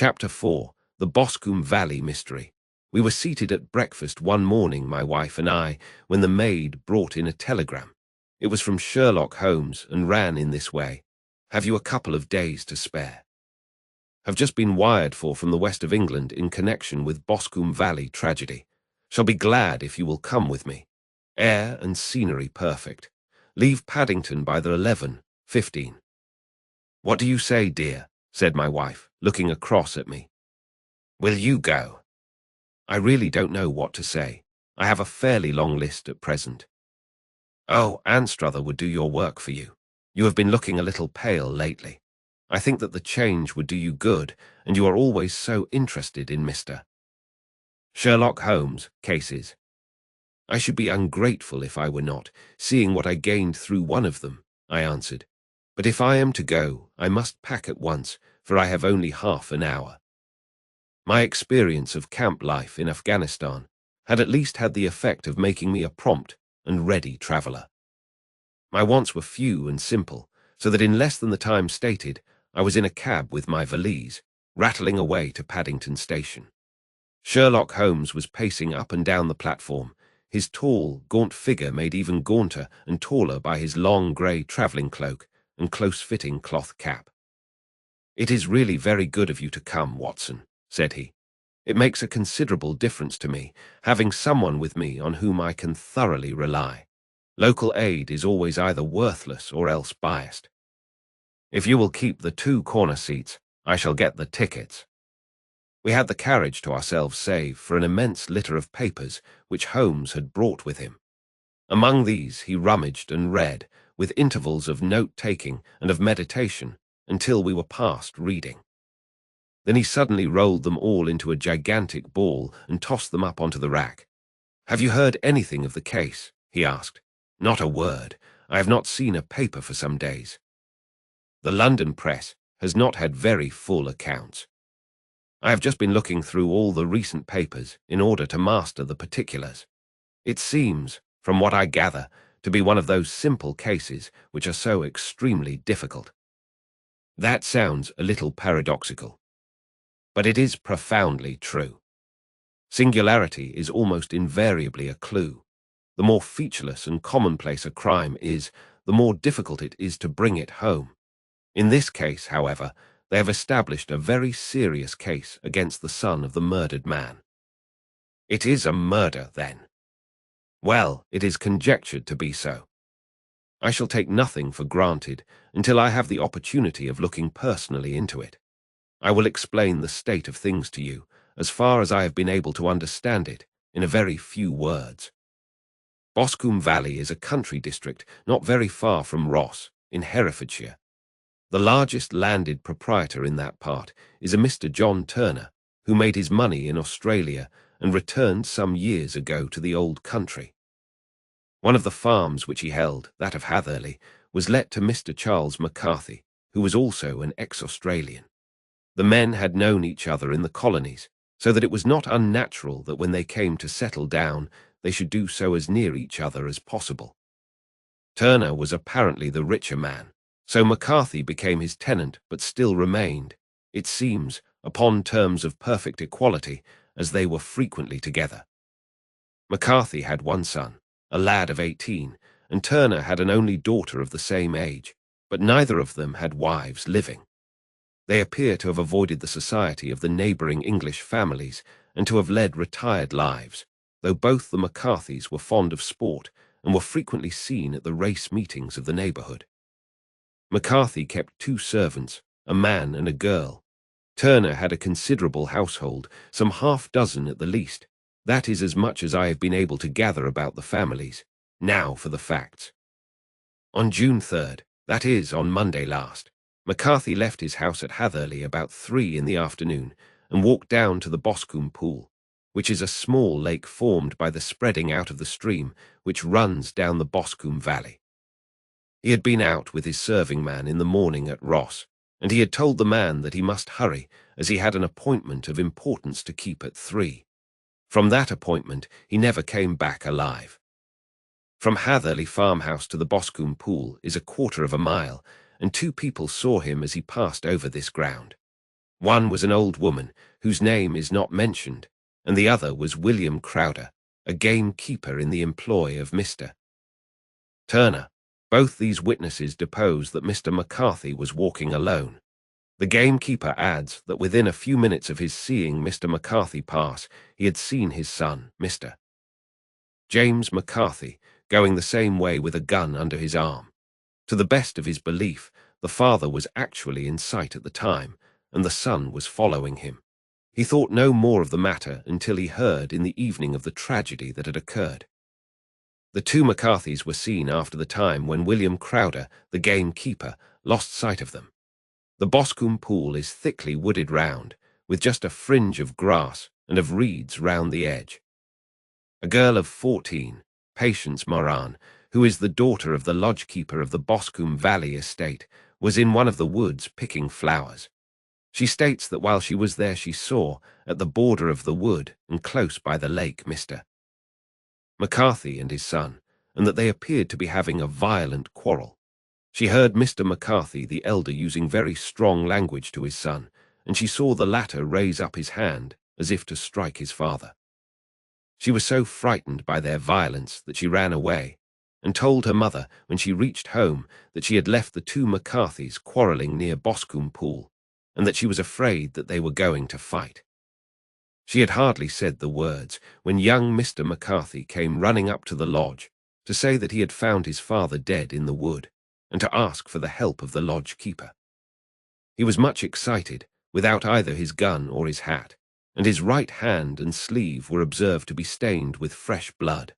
Chapter 4. The Boscombe Valley Mystery. We were seated at breakfast one morning, my wife and I, when the maid brought in a telegram. It was from Sherlock Holmes and ran in this way. Have you a couple of days to spare? Have just been wired for from the west of England in connection with Boscombe Valley tragedy. Shall be glad if you will come with me. Air and scenery perfect. Leave Paddington by the 11:15. What do you say, dear? Said my wife, looking across at me. Will you go? I really don't know what to say. I have a fairly long list at present. Oh, Anstruther would do your work for you. You have been looking a little pale lately. I think that the change would do you good, and you are always so interested in Mr. Sherlock Holmes cases. I should be ungrateful if I were not, seeing what I gained through one of them, I answered. But if I am to go, I must pack at once, for I have only half an hour. My experience of camp life in Afghanistan had at least had the effect of making me a prompt and ready traveller. My wants were few and simple, so that in less than the time stated, I was in a cab with my valise, rattling away to Paddington Station. Sherlock Holmes was pacing up and down the platform, his tall, gaunt figure made even gaunter and taller by his long grey travelling cloak and close-fitting cloth cap. It is really very good of you to come, Watson, said he. It makes a considerable difference to me, having someone with me on whom I can thoroughly rely. Local aid is always either worthless or else biased. If you will keep the 2 corner seats, I shall get the tickets. We had the carriage to ourselves save for an immense litter of papers which Holmes had brought with him. Among these he rummaged and read, with intervals of note-taking and of meditation, until we were past reading. Then he suddenly rolled them all into a gigantic ball and tossed them up onto the rack. Have you heard anything of the case? He asked. Not a word. I have not seen a paper for some days. The London press has not had very full accounts. I have just been looking through all the recent papers in order to master the particulars. It seems, from what I gather, to be one of those simple cases which are so extremely difficult. That sounds a little paradoxical, but it is profoundly true. Singularity is almost invariably a clue. The more featureless and commonplace a crime is, the more difficult it is to bring it home. In this case, however, they have established a very serious case against the son of the murdered man. It is a murder, then? Well, it is conjectured to be so. I shall take nothing for granted until I have the opportunity of looking personally into it. I will explain the state of things to you, as far as I have been able to understand it, in a very few words. Boscombe Valley is a country district not very far from Ross, in Herefordshire. The largest landed proprietor in that part is a Mr. John Turner, who made his money in Australia and returned some years ago to the old country. One of the farms which he held, that of Hatherley, was let to Mr. Charles McCarthy, who was also an ex-Australian. The men had known each other in the colonies, so that it was not unnatural that when they came to settle down, they should do so as near each other as possible. Turner was apparently the richer man, so McCarthy became his tenant but still remained, it seems, upon terms of perfect equality, as they were frequently together. McCarthy had one son, a lad of 18, and Turner had an only daughter of the same age, but neither of them had wives living. They appear to have avoided the society of the neighbouring English families and to have led retired lives, though both the McCarthys were fond of sport and were frequently seen at the race meetings of the neighbourhood. McCarthy kept 2 servants, a man and a girl. Turner had a considerable household, some half-dozen at the least. That is as much as I have been able to gather about the families. Now for the facts. On June 3rd, that is, on Monday last, McCarthy left his house at Hatherley about 3 in the afternoon and walked down to the Boscombe Pool, which is a small lake formed by the spreading out of the stream which runs down the Boscombe Valley. He had been out with his serving man in the morning at Ross, and he had told the man that he must hurry, as he had an appointment of importance to keep at 3. From that appointment he never came back alive. From Hatherley farmhouse to the Boscombe Pool is 1/4 of a mile, and 2 people saw him as he passed over this ground. One was an old woman, whose name is not mentioned, and the other was William Crowder, a gamekeeper in the employ of Mr. Turner. Both these witnesses depose that Mr. McCarthy was walking alone. The gamekeeper adds that within a few minutes of his seeing Mr. McCarthy pass, he had seen his son, Mr. James McCarthy, going the same way with a gun under his arm. To the best of his belief, the father was actually in sight at the time, and the son was following him. He thought no more of the matter until he heard in the evening of the tragedy that had occurred. The two McCarthys were seen after the time when William Crowder, the gamekeeper, lost sight of them. The Boscombe Pool is thickly wooded round, with just a fringe of grass and of reeds round the edge. A girl of 14, Patience Moran, who is the daughter of the lodge-keeper of the Boscombe Valley estate, was in one of the woods picking flowers. She states that while she was there she saw, at the border of the wood and close by the lake, Mr. McCarthy and his son, and that they appeared to be having a violent quarrel. She heard Mr. McCarthy, the elder, using very strong language to his son, and she saw the latter raise up his hand as if to strike his father. She was so frightened by their violence that she ran away, and told her mother when she reached home that she had left the two McCarthys quarrelling near Boscombe Pool, and that she was afraid that they were going to fight. She had hardly said the words when young Mr. McCarthy came running up to the lodge to say that he had found his father dead in the wood, and to ask for the help of the lodge-keeper. He was much excited, without either his gun or his hat, and his right hand and sleeve were observed to be stained with fresh blood.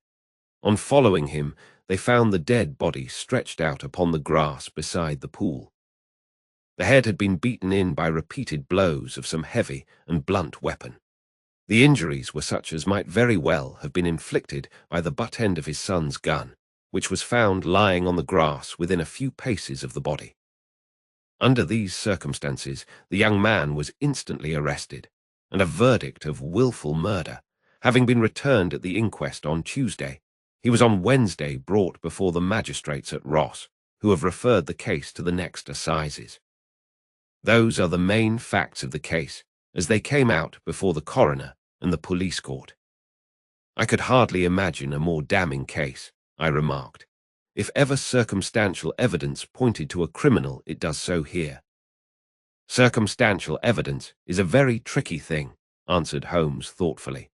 On following him, they found the dead body stretched out upon the grass beside the pool. The head had been beaten in by repeated blows of some heavy and blunt weapon. The injuries were such as might very well have been inflicted by the butt end of his son's gun, which was found lying on the grass within a few paces of the body. Under these circumstances, the young man was instantly arrested, and a verdict of wilful murder, having been returned at the inquest on Tuesday, he was on Wednesday brought before the magistrates at Ross, who have referred the case to the next assizes. Those are the main facts of the case, as they came out before the coroner and the police court. I could hardly imagine a more damning case, I remarked. If ever circumstantial evidence pointed to a criminal, it does so here. Circumstantial evidence is a very tricky thing, answered Holmes thoughtfully.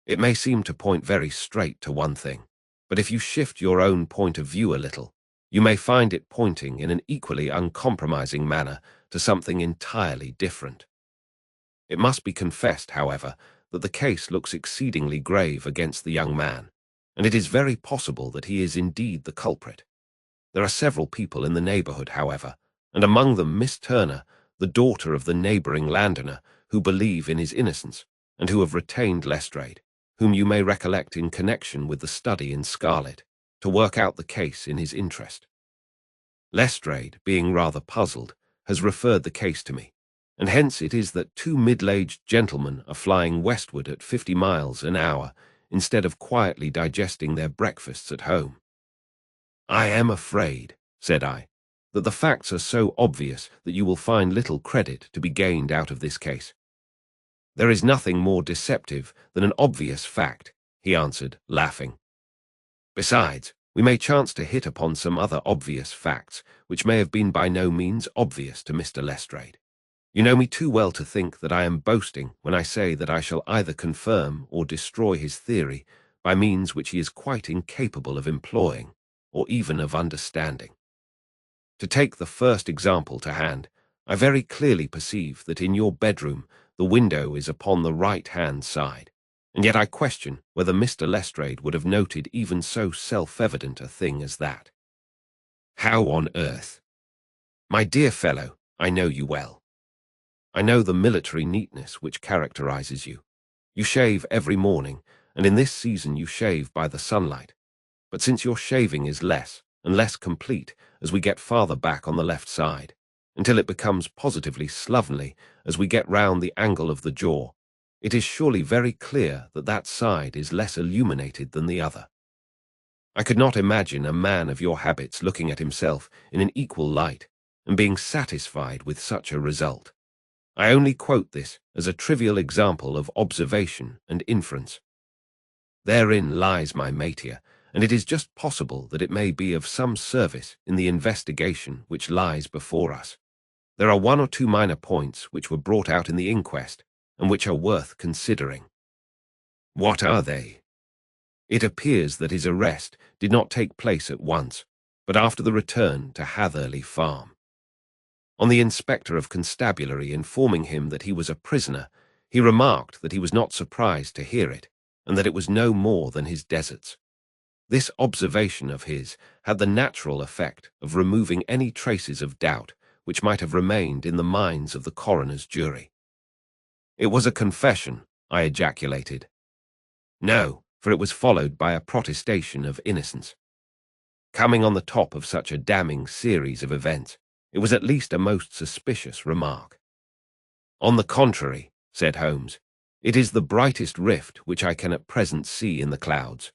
It may seem to point very straight to one thing, but if you shift your own point of view a little, you may find it pointing in an equally uncompromising manner to something entirely different. It must be confessed, however, that the case looks exceedingly grave against the young man, and it is very possible that he is indeed the culprit. There are several people in the neighbourhood, however, and among them Miss Turner, the daughter of the neighbouring landowner, who believe in his innocence, and who have retained Lestrade, whom you may recollect in connection with the study in Scarlet, to work out the case in his interest. Lestrade, being rather puzzled, has referred the case to me, and hence it is that two middle-aged gentlemen are flying westward at 50 miles an hour instead of quietly digesting their breakfasts at home. I am afraid, said I, that the facts are so obvious that you will find little credit to be gained out of this case. There is nothing more deceptive than an obvious fact, he answered, laughing. Besides, we may chance to hit upon some other obvious facts, which may have been by no means obvious to Mr. Lestrade. You know me too well to think that I am boasting when I say that I shall either confirm or destroy his theory by means which he is quite incapable of employing, or even of understanding. To take the first example to hand, I very clearly perceive that in your bedroom the window is upon the right-hand side, and yet I question whether Mr. Lestrade would have noted even so self-evident a thing as that. How on earth? My dear fellow, I know you well. I know the military neatness which characterizes you. You shave every morning, and in this season you shave by the sunlight. But since your shaving is less and less complete as we get farther back on the left side, until it becomes positively slovenly as we get round the angle of the jaw, it is surely very clear that that side is less illuminated than the other. I could not imagine a man of your habits looking at himself in an equal light and being satisfied with such a result. I only quote this as a trivial example of observation and inference. Therein lies my métier, and it is just possible that it may be of some service in the investigation which lies before us. There are one or two minor points which were brought out in the inquest, and which are worth considering. What are they? It appears that his arrest did not take place at once, but after the return to Hatherley Farm. On the inspector of constabulary informing him that he was a prisoner, he remarked that he was not surprised to hear it, and that it was no more than his deserts. This observation of his had the natural effect of removing any traces of doubt which might have remained in the minds of the coroner's jury. "It was a confession," I ejaculated. "No, for it was followed by a protestation of innocence. Coming on the top of such a damning series of events, it was at least a most suspicious remark." "On the contrary," said Holmes, "it is the brightest rift which I can at present see in the clouds."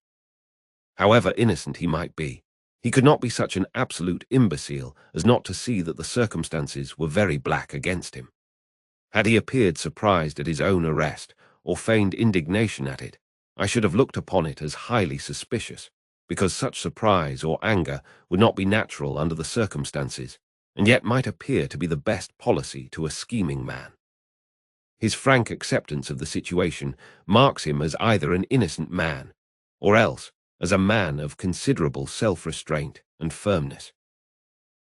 However innocent he might be, he could not be such an absolute imbecile as not to see that the circumstances were very black against him. Had he appeared surprised at his own arrest, or feigned indignation at it, I should have looked upon it as highly suspicious, because such surprise or anger would not be natural under the circumstances, and yet might appear to be the best policy to a scheming man. His frank acceptance of the situation marks him as either an innocent man, or else as a man of considerable self-restraint and firmness.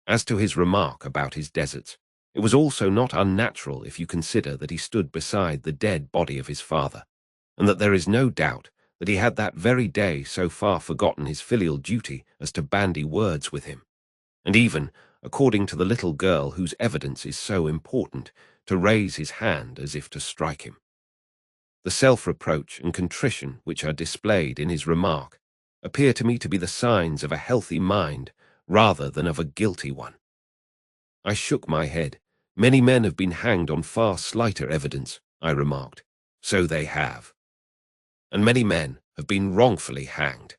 As to his remark about his deserts, it was also not unnatural if you consider that he stood beside the dead body of his father, and that there is no doubt that he had that very day so far forgotten his filial duty as to bandy words with him, and even, according to the little girl whose evidence is so important, to raise his hand as if to strike him. The self-reproach and contrition which are displayed in his remark appear to me to be the signs of a healthy mind rather than of a guilty one. I shook my head. "Many men have been hanged on far slighter evidence," I remarked. "So they have. And many men have been wrongfully hanged.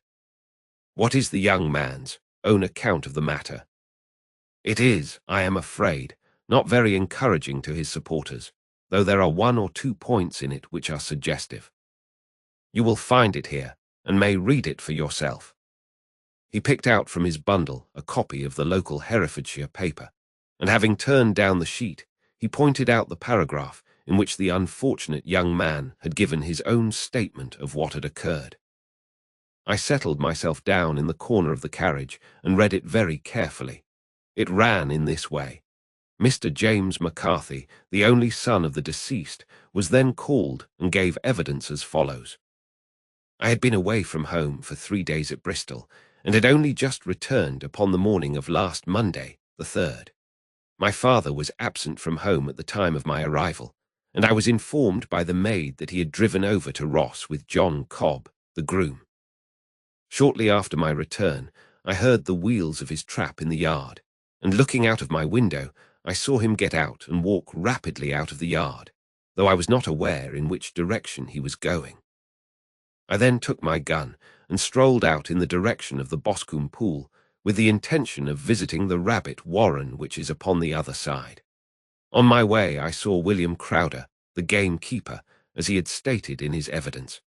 What is the young man's own account of the matter?" "It is, I am afraid, not very encouraging to his supporters, though there are one or two points in it which are suggestive. You will find it here, and may read it for yourself." He picked out from his bundle a copy of the local Herefordshire paper, and having turned down the sheet, he pointed out the paragraph in which the unfortunate young man had given his own statement of what had occurred. I settled myself down in the corner of the carriage and read it very carefully. It ran in this way: "Mr. James McCarthy, the only son of the deceased, was then called and gave evidence as follows. I had been away from home for 3 days at Bristol, and had only just returned upon the morning of last Monday, the 3rd. My father was absent from home at the time of my arrival, and I was informed by the maid that he had driven over to Ross with John Cobb, the groom. Shortly after my return, I heard the wheels of his trap in the yard, and looking out of my window, I saw him get out and walk rapidly out of the yard, though I was not aware in which direction he was going. I then took my gun and strolled out in the direction of the Boscombe Pool, with the intention of visiting the rabbit warren which is upon the other side. On my way I saw William Crowder, the gamekeeper, as he had stated in his evidence.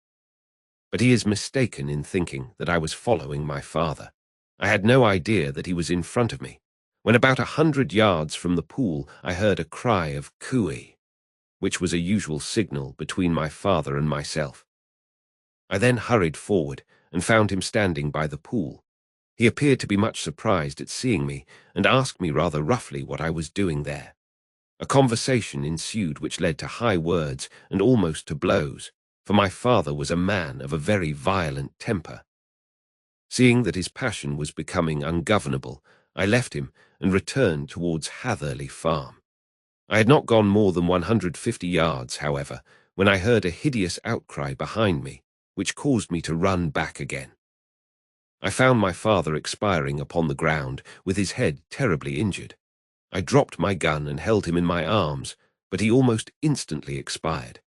But he is mistaken in thinking that I was following my father. I had no idea that he was in front of me. When about 100 yards from the pool, I heard a cry of cooey, which was a usual signal between my father and myself. I then hurried forward and found him standing by the pool. He appeared to be much surprised at seeing me, and asked me rather roughly what I was doing there. A conversation ensued which led to high words and almost to blows, for my father was a man of a very violent temper. Seeing that his passion was becoming ungovernable, I left him and returned towards Hatherley Farm. I had not gone more than 150 yards, however, when I heard a hideous outcry behind me, which caused me to run back again. I found my father expiring upon the ground, with his head terribly injured. I dropped my gun and held him in my arms, but he almost instantly expired.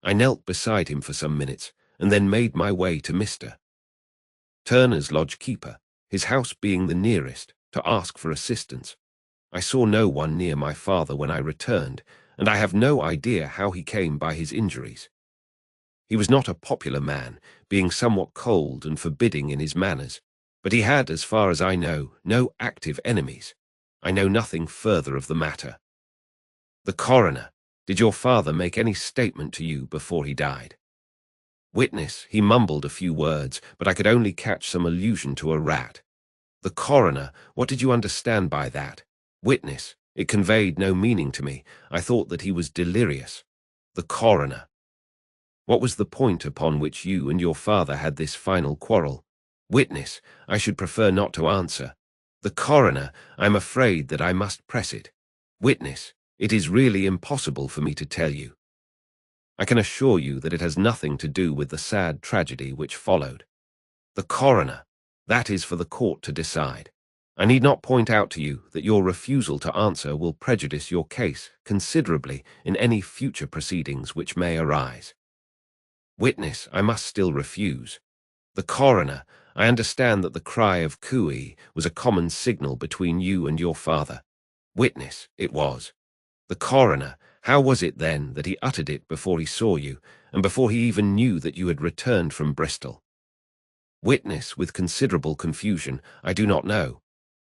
I knelt beside him for some minutes, and then made my way to Mr. Turner's lodge-keeper, his house being the nearest, to ask for assistance. I saw no one near my father when I returned, and I have no idea how he came by his injuries. He was not a popular man, being somewhat cold and forbidding in his manners, but he had, as far as I know, no active enemies. I know nothing further of the matter. The coroner, did your father make any statement to you before he died? Witness, he mumbled a few words, but I could only catch some allusion to a rat. The coroner, what did you understand by that? Witness, it conveyed no meaning to me. I thought that he was delirious. The coroner, what was the point upon which you and your father had this final quarrel? Witness, I should prefer not to answer. The coroner, I am afraid that I must press it. Witness, it is really impossible for me to tell you. I can assure you that it has nothing to do with the sad tragedy which followed. The coroner, that is for the court to decide. I need not point out to you that your refusal to answer will prejudice your case considerably in any future proceedings which may arise. Witness, I must still refuse. The coroner, I understand that the cry of cooey was a common signal between you and your father. Witness, it was. The coroner, how was it then that he uttered it before he saw you, and before he even knew that you had returned from Bristol? Witness, with considerable confusion, I do not know.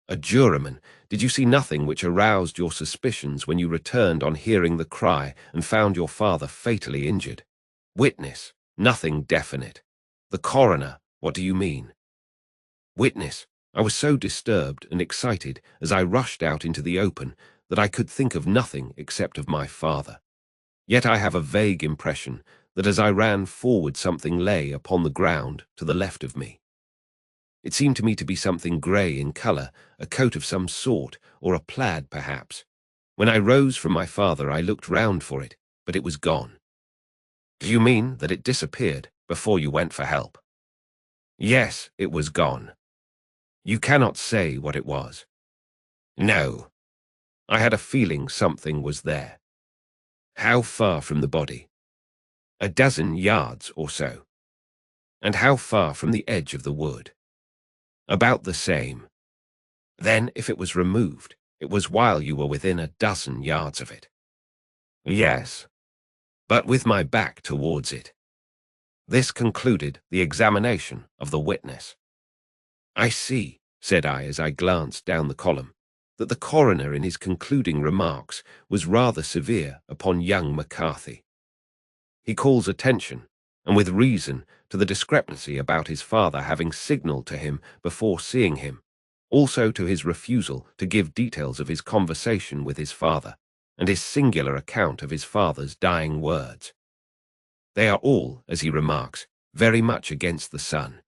A juryman, did you see nothing which aroused your suspicions when you returned on hearing the cry and found your father fatally injured? Witness, nothing definite. The coroner, what do you mean? Witness, I was so disturbed and excited as I rushed out into the open that I could think of nothing except of my father. Yet I have a vague impression that as I ran forward something lay upon the ground to the left of me. It seemed to me to be something grey in colour, a coat of some sort, or a plaid perhaps. When I rose from my father I looked round for it, but it was gone. Do you mean that it disappeared before you went for help? Yes, it was gone. You cannot say what it was. No. I had a feeling something was there. How far from the body? A dozen yards or so. And how far from the edge of the wood? About the same. Then, if it was removed, it was while you were within a dozen yards of it. Yes, but with my back towards it. This concluded the examination of the witness. I see, said I as I glanced down the column, that the coroner in his concluding remarks was rather severe upon young McCarthy. He calls attention, and with reason, to the discrepancy about his father having signalled to him before seeing him, also to his refusal to give details of his conversation with his father, and his singular account of his father's dying words. They are all, as he remarks, very much against the son.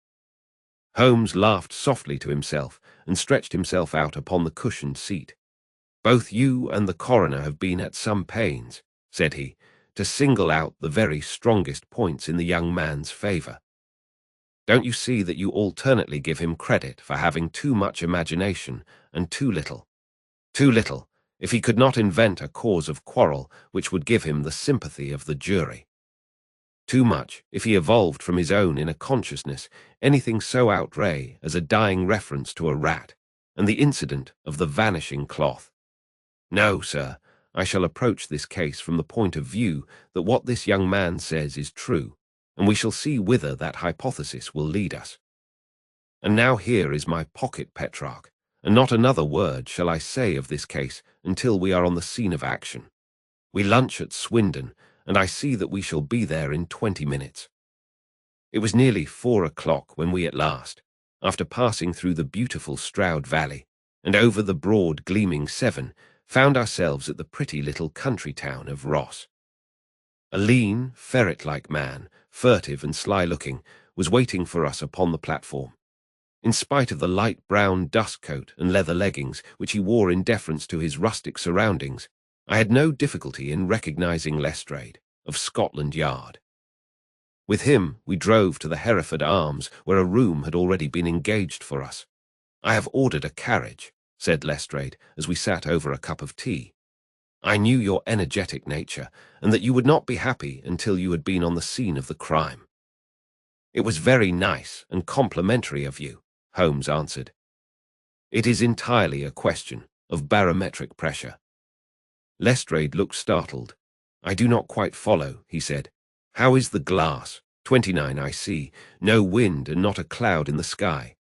Holmes laughed softly to himself and stretched himself out upon the cushioned seat. Both you and the coroner have been at some pains, said he, to single out the very strongest points in the young man's favour. Don't you see that you alternately give him credit for having too much imagination and too little? Too little, if he could not invent a cause of quarrel which would give him the sympathy of the jury. Too much, if he evolved from his own inner consciousness anything so outré as a dying reference to a rat, and the incident of the vanishing cloth. No, sir, I shall approach this case from the point of view that what this young man says is true, and we shall see whither that hypothesis will lead us. And now here is my pocket Petrarch, and not another word shall I say of this case until we are on the scene of action. We lunch at Swindon, and I see that we shall be there in 20 minutes. It was nearly 4 o'clock when we at last, after passing through the beautiful Stroud Valley and over the broad gleaming Severn, found ourselves at the pretty little country town of Ross. A lean, ferret-like man, furtive and sly-looking, was waiting for us upon the platform. In spite of the light brown dust coat and leather leggings which he wore in deference to his rustic surroundings, I had no difficulty in recognizing Lestrade, of Scotland Yard. With him we drove to the Hereford Arms, where a room had already been engaged for us. I have ordered a carriage, said Lestrade, as we sat over a cup of tea. I knew your energetic nature, and that you would not be happy until you had been on the scene of the crime. It was very nice and complimentary of you, Holmes answered. It is entirely a question of barometric pressure. Lestrade looked startled. "I do not quite follow," he said. "How is the glass? 29, I see. No wind and not a cloud in the sky.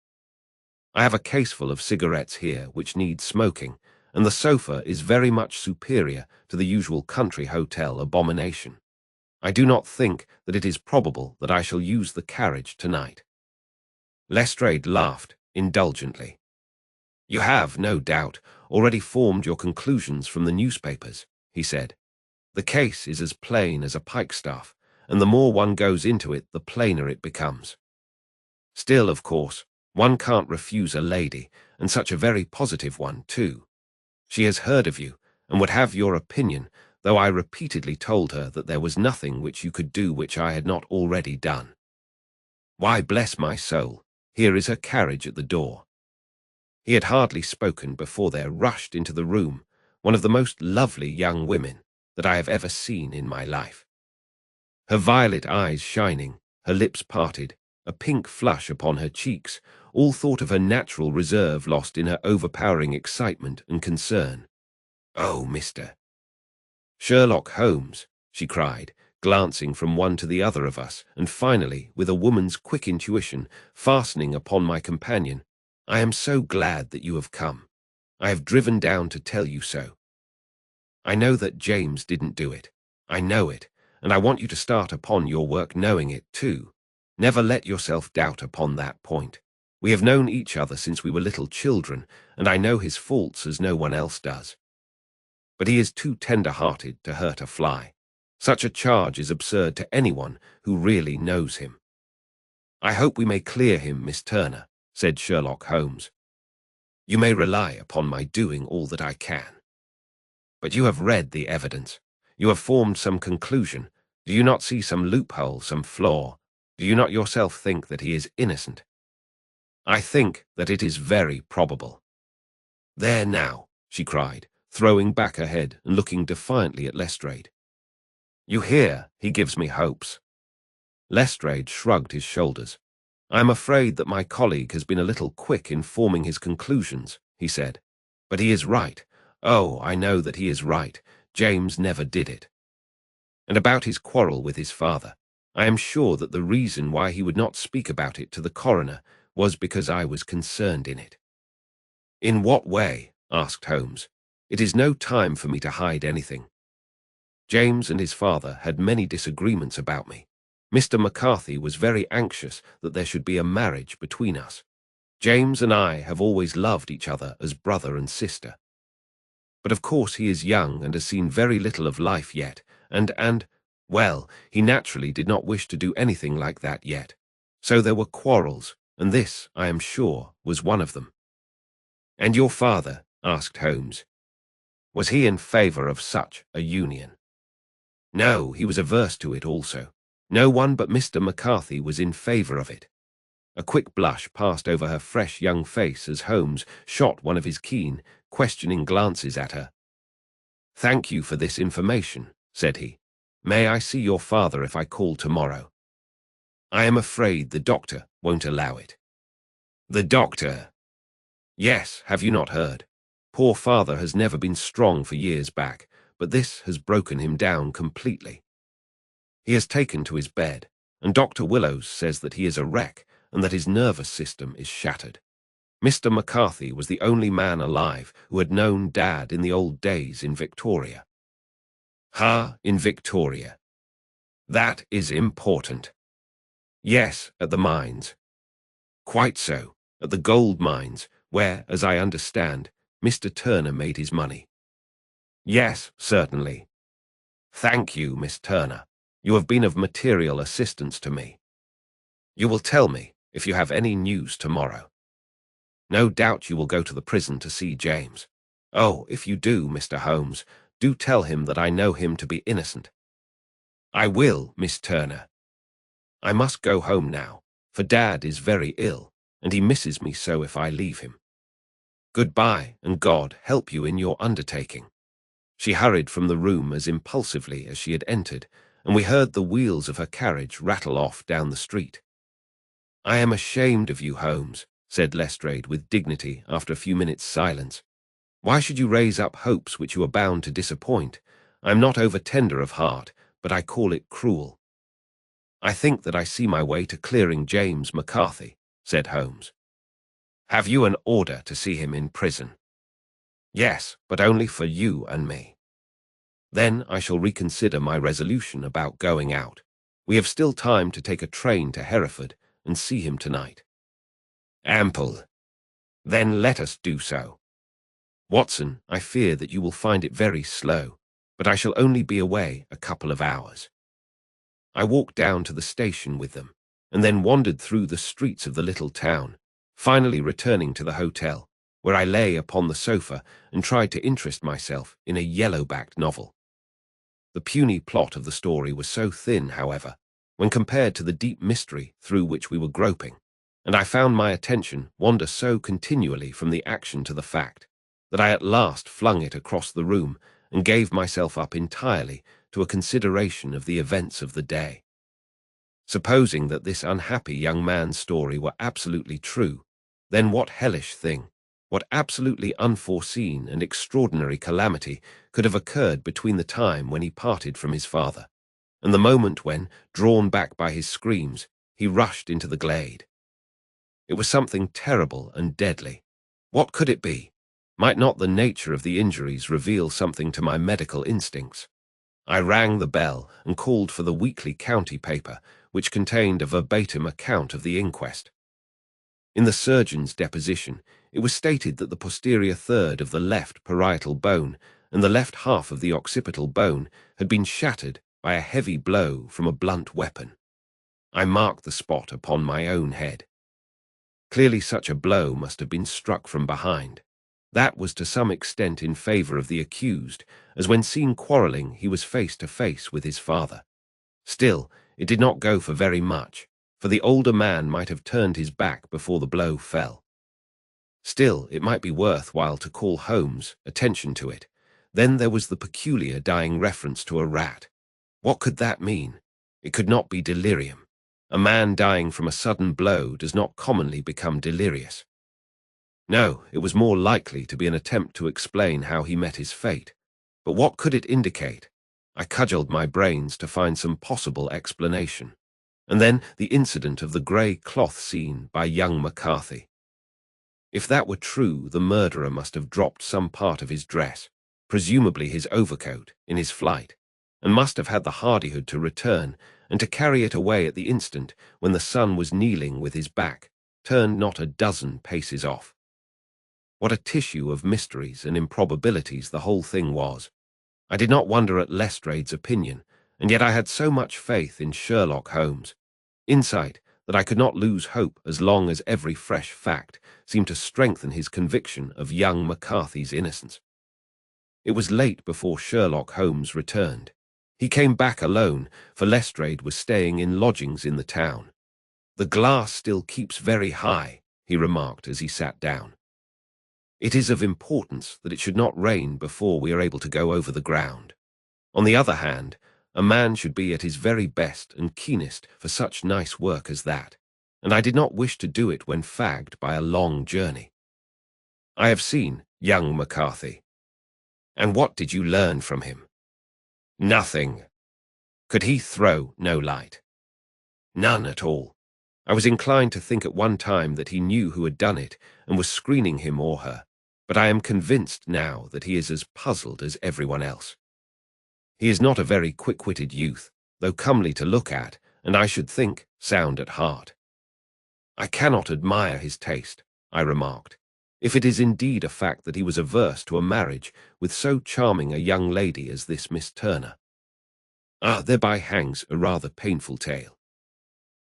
I have a caseful of cigarettes here which need smoking, and the sofa is very much superior to the usual country hotel abomination. I do not think that it is probable that I shall use the carriage tonight." Lestrade laughed indulgently. "You have, no doubt, already formed your conclusions from the newspapers," he said. "The case is as plain as a pikestaff, and the more one goes into it, the plainer it becomes. Still, of course, one can't refuse a lady, and such a very positive one, too. She has heard of you, and would have your opinion, though I repeatedly told her that there was nothing which you could do which I had not already done. Why, bless my soul, here is her carriage at the door." He had hardly spoken before there rushed into the room one of the most lovely young women that I have ever seen in my life. Her violet eyes shining, her lips parted, a pink flush upon her cheeks, all thought of her natural reserve lost in her overpowering excitement and concern. "Oh, Mr. Sherlock Holmes," she cried, glancing from one to the other of us, and finally, with a woman's quick intuition, fastening upon my companion, "I am so glad that you have come. I have driven down to tell you so. I know that James didn't do it. I know it, and I want you to start upon your work knowing it, too. Never let yourself doubt upon that point. We have known each other since we were little children, and I know his faults as no one else does. But he is too tender-hearted to hurt a fly. Such a charge is absurd to anyone who really knows him." "I hope we may clear him, Miss Turner," said Sherlock Holmes. "You may rely upon my doing all that I can. But you have read the evidence. You have formed some conclusion. Do you not see some loophole, some flaw? Do you not yourself think that he is innocent?" "I think that it is very probable." "There now," she cried, throwing back her head and looking defiantly at Lestrade. "You hear, he gives me hopes." Lestrade shrugged his shoulders. "I am afraid that my colleague has been a little quick in forming his conclusions," he said. "But he is right. Oh, I know that he is right. James never did it. And about his quarrel with his father, I am sure that the reason why he would not speak about it to the coroner was because I was concerned in it." "In what way?" asked Holmes. "It is no time for me to hide anything. James and his father had many disagreements about me. Mr. McCarthy was very anxious that there should be a marriage between us. James and I have always loved each other as brother and sister. But of course he is young and has seen very little of life yet, well, he naturally did not wish to do anything like that yet. So there were quarrels, and this, I am sure, was one of them." "And your father," asked Holmes, "was he in favor of such a union?" "No, he was averse to it also. No one but Mr. McCarthy was in favor of it." A quick blush passed over her fresh young face as Holmes shot one of his keen, questioning glances at her. "Thank you for this information," said he. "May I see your father if I call tomorrow?" "I am afraid the doctor won't allow it." "The doctor?" "Yes, have you not heard? Poor father has never been strong for years back, but this has broken him down completely. He has taken to his bed, and Dr. Willows says that he is a wreck and that his nervous system is shattered. Mr. McCarthy was the only man alive who had known Dad in the old days in Victoria." In Victoria. That is important." "Yes, at the mines." "Quite so, at the gold mines, where, as I understand, Mr. Turner made his money." "Yes, certainly." "Thank you, Miss Turner. You have been of material assistance to me. You will tell me if you have any news tomorrow. No doubt you will go to the prison to see James. Oh, if you do, Mr. Holmes, do tell him that I know him to be innocent." "I will, Miss Turner. I must go home now, for Dad is very ill, and he misses me so if I leave him. Goodbye, and God help you in your undertaking." She hurried from the room as impulsively as she had entered, and we heard the wheels of her carriage rattle off down the street. "I am ashamed of you, Holmes," said Lestrade with dignity after a few minutes' silence. Why should you raise up hopes which you are bound to disappoint? I am not over-tender of heart, but I call it cruel. I think that I see my way to clearing James McCarthy, said Holmes. Have you an order to see him in prison? Yes, but only for you and me. Then I shall reconsider my resolution about going out. We have still time to take a train to Hereford and see him tonight. Ample. Then let us do so. Watson, I fear that you will find it very slow, but I shall only be away a couple of hours. I walked down to the station with them, and then wandered through the streets of the little town, finally returning to the hotel, where I lay upon the sofa and tried to interest myself in a yellow-backed novel. The puny plot of the story was so thin, however, when compared to the deep mystery through which we were groping, and I found my attention wander so continually from the action to the fact, that I at last flung it across the room and gave myself up entirely to a consideration of the events of the day. Supposing that this unhappy young man's story were absolutely true, then what hellish thing, what absolutely unforeseen and extraordinary calamity could have occurred between the time when he parted from his father, and the moment when, drawn back by his screams, he rushed into the glade? It was something terrible and deadly. What could it be? Might not the nature of the injuries reveal something to my medical instincts? I rang the bell and called for the weekly county paper, which contained a verbatim account of the inquest. In the surgeon's deposition, it was stated that the posterior third of the left parietal bone and the left half of the occipital bone had been shattered by a heavy blow from a blunt weapon. I marked the spot upon my own head. Clearly such a blow must have been struck from behind. That was to some extent in favor of the accused, as when seen quarreling he was face to face with his father. Still, it did not go for very much, for the older man might have turned his back before the blow fell. Still, it might be worth while to call Holmes' attention to it. Then there was the peculiar dying reference to a rat. What could that mean? It could not be delirium. A man dying from a sudden blow does not commonly become delirious. No, it was more likely to be an attempt to explain how he met his fate. But what could it indicate? I cudgelled my brains to find some possible explanation. And then the incident of the grey cloth seen by young McCarthy. If that were true, the murderer must have dropped some part of his dress, presumably his overcoat, in his flight, and must have had the hardihood to return and to carry it away at the instant when the son was kneeling with his back turned not a dozen paces off. What a tissue of mysteries and improbabilities the whole thing was. I did not wonder at Lestrade's opinion, and yet I had so much faith in Sherlock Holmes' insight that I could not lose hope as long as every fresh fact seemed to strengthen his conviction of young McCarthy's innocence. It was late before Sherlock Holmes returned. He came back alone, for Lestrade was staying in lodgings in the town. "The glass still keeps very high," he remarked as he sat down. "It is of importance that it should not rain before we are able to go over the ground. On the other hand, a man should be at his very best and keenest for such nice work as that, and I did not wish to do it when fagged by a long journey. I have seen young McCarthy. And what did you learn from him?" "Nothing." "Could he throw no light?" "None at all. I was inclined to think at one time that he knew who had done it and was screening him or her, but I am convinced now that he is as puzzled as everyone else. He is not a very quick-witted youth, though comely to look at, and I should think sound at heart." "I cannot admire his taste," I remarked, "if it is indeed a fact that he was averse to a marriage with so charming a young lady as this Miss Turner. Ah, thereby hangs a rather painful tale.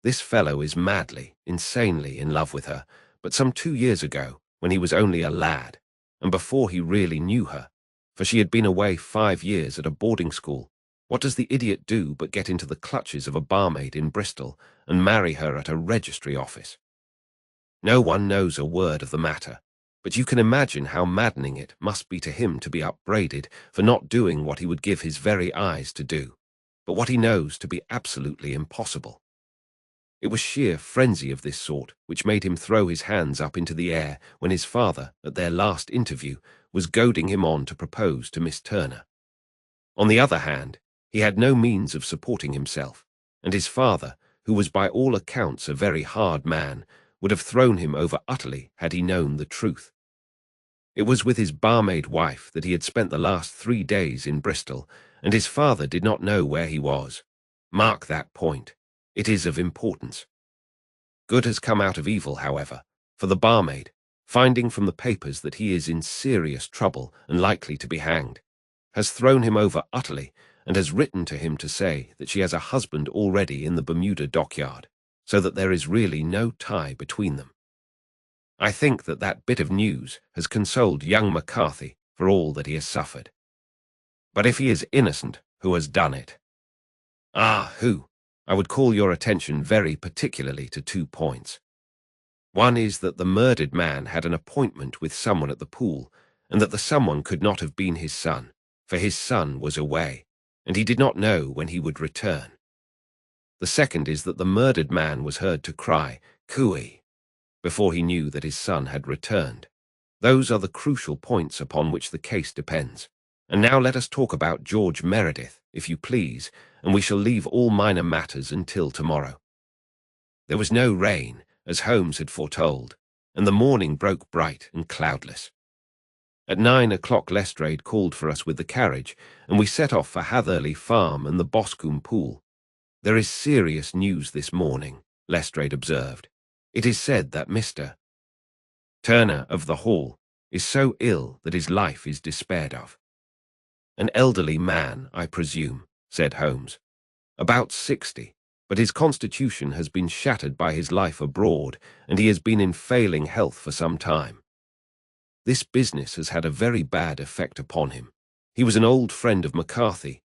This fellow is madly, insanely in love with her, but some 2 years ago, when he was only a lad, and before he really knew her, for she had been away 5 years at a boarding school, what does the idiot do but get into the clutches of a barmaid in Bristol and marry her at a registry office? No one knows a word of the matter, but you can imagine how maddening it must be to him to be upbraided for not doing what he would give his very eyes to do, but what he knows to be absolutely impossible. It was sheer frenzy of this sort which made him throw his hands up into the air when his father, at their last interview, was goading him on to propose to Miss Turner. On the other hand, he had no means of supporting himself, and his father, who was by all accounts a very hard man, would have thrown him over utterly had he known the truth. It was with his barmaid wife that he had spent the last 3 days in Bristol, and his father did not know where he was. Mark that point. It is of importance. Good has come out of evil, however, for the barmaid, finding from the papers that he is in serious trouble and likely to be hanged, has thrown him over utterly and has written to him to say that she has a husband already in the Bermuda dockyard, so that there is really no tie between them. I think that that bit of news has consoled young McCarthy for all that he has suffered. But if he is innocent, who has done it? Ah, who? I would call your attention very particularly to 2 points. One is that the murdered man had an appointment with someone at the pool, and that the someone could not have been his son, for his son was away, and he did not know when he would return. The second is that the murdered man was heard to cry, "Cooey," before he knew that his son had returned. Those are the crucial points upon which the case depends. And now let us talk about George Meredith, if you please, and we shall leave all minor matters until tomorrow. There was no rain, as Holmes had foretold, and the morning broke bright and cloudless. At 9 o'clock Lestrade called for us with the carriage, and we set off for Hatherley Farm and the Boscombe Pool. "There is serious news this morning," Lestrade observed. "It is said that Mr. Turner of the Hall is so ill that his life is despaired of." "An elderly man, I presume," said Holmes. "About 60, but his constitution has been shattered by his life abroad, and he has been in failing health for some time. This business has had a very bad effect upon him. He was an old friend of McCarthy,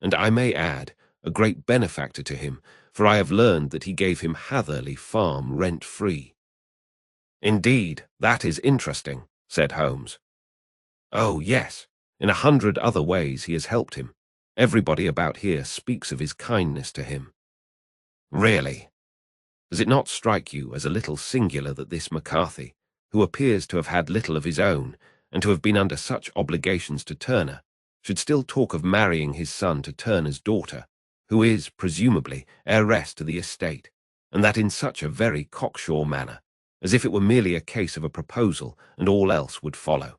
and I may add, a great benefactor to him, for I have learned that he gave him Hatherley Farm rent-free." "Indeed, that is interesting," said Holmes. "Oh, yes. In 100 other ways he has helped him. Everybody about here speaks of his kindness to him." "Really? Does it not strike you as a little singular that this McCarthy, who appears to have had little of his own, and to have been under such obligations to Turner, should still talk of marrying his son to Turner's daughter, who is, presumably, heiress to the estate, and that in such a very cocksure manner, as if it were merely a case of a proposal and all else would follow?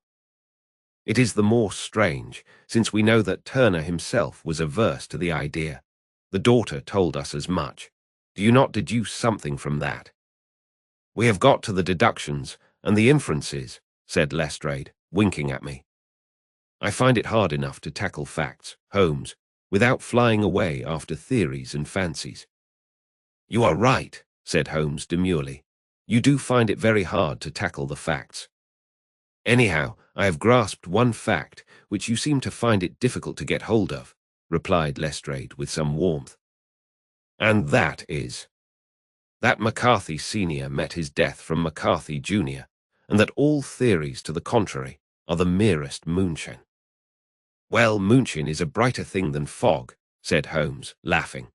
It is the more strange, since we know that Turner himself was averse to the idea. The daughter told us as much. Do you not deduce something from that?" "We have got to the deductions and the inferences," said Lestrade, winking at me. "I find it hard enough to tackle facts, Holmes, without flying away after theories and fancies." "You are right," said Holmes demurely. "You do find it very hard to tackle the facts." "Anyhow, I have grasped one fact which you seem to find it difficult to get hold of," replied Lestrade with some warmth. "And that is that McCarthy Sr. met his death from McCarthy Jr., and that all theories to the contrary are the merest moonshine." "Well, moonshine is a brighter thing than fog," said Holmes, laughing.